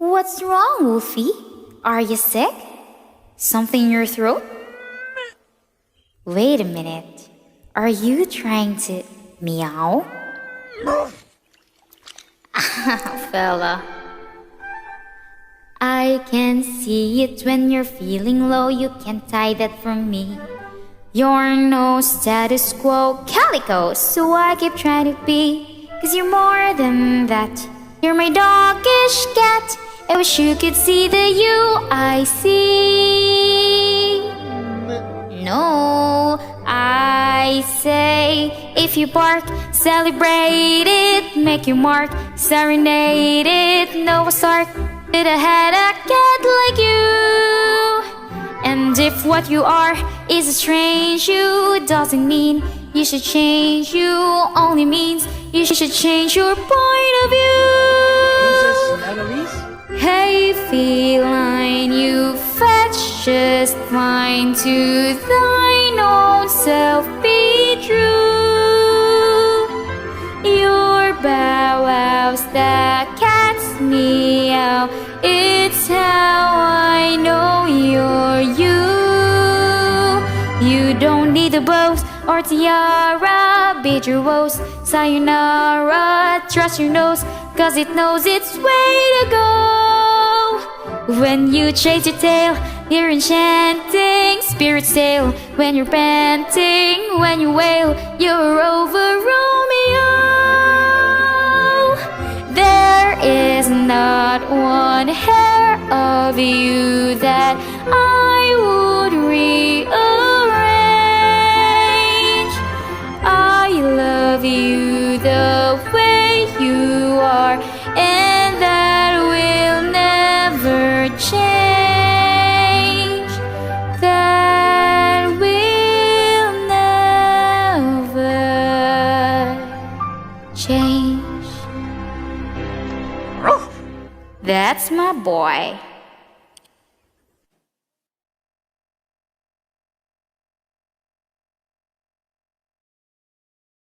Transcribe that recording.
What's wrong, Wolfie? Are you sick? Something in your throat? Wait a minute. Are you trying to meow? Fella. I can see it when you're feeling low. You can't hide that from me. You're no status quo calico, so I keep trying to be. 'Cause you're more than that. You're my doggish cat. I wish you could see the you I see. No, I say, if you bark, celebrate it. Make your mark, serenade it. Noah Stark did I had a cat like you. And if what you are is a strange you, it doesn't mean you should change. You only means you should change your point of view. Hey feline, you fetch just fine. To thine own self be true. Your bow wows, the cat's meow. It's how I know you're you. You don't need a boast or tiara. Bid your woes, sayonara. Trust your nose, 'cause it knows its way to go. When you chase your tail, you're enchanting. Spirit's tale, when you're panting. When you wail, you're over Romeo. There is not one hair of you that I would rearrange. I love you the way you are, and that will never change. That will never change. That's my boy.